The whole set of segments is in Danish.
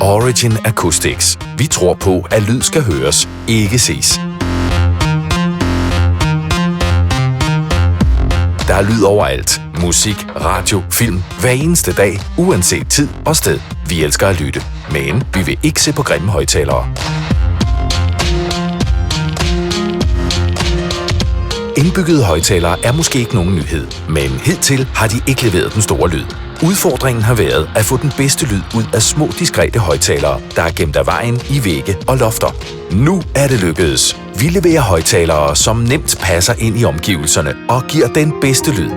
Origin Acoustics. Vi tror på, at lyd skal høres, ikke ses. Der er lyd overalt. Musik, radio, film. Hver eneste dag, uanset tid og sted. Vi elsker at lytte, men vi vil ikke se på grimme højttalere. Indbyggede højttalere er måske ikke nogen nyhed, men hidtil har de ikke leveret den store lyd. Udfordringen har været at få den bedste lyd ud af små, diskrete højttalere, der er gemt af vejen i vægge og lofter. Nu er det lykkedes. Vi leverer højttalere, som nemt passer ind i omgivelserne og giver den bedste lyd.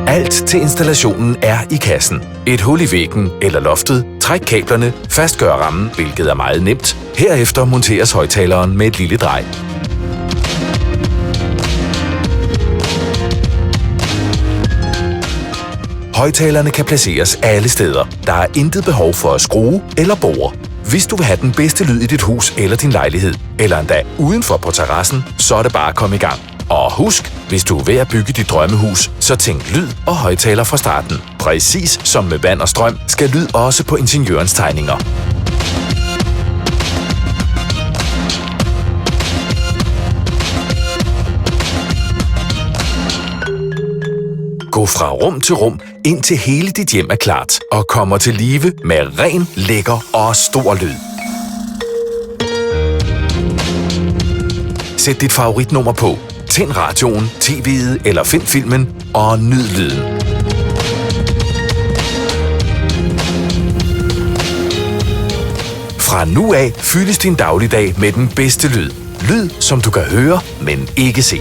Alt til installationen er i kassen. Et hul i væggen eller loftet, træk kablerne, fastgør rammen, hvilket er meget nemt. Herefter monteres højttaleren med et lille drej. Højttalerne kan placeres alle steder. Der er intet behov for at skrue eller bore. Hvis du vil have den bedste lyd i dit hus eller din lejlighed, eller endda udenfor på terrassen, så er det bare at komme i gang. Og husk, hvis du er ved at bygge dit drømmehus, så tænk lyd og højttaler fra starten. Præcis som med vand og strøm, skal lyd også på ingeniørens tegninger. Gå fra rum til rum, indtil hele dit hjem er klart og kommer til live med ren, lækker og stor lyd. Sæt dit favoritnummer på. Tænd radioen, tv'et eller find filmen og nyd lyden. Fra nu af fyldes din dagligdag med den bedste lyd. Lyd, som du kan høre, men ikke se.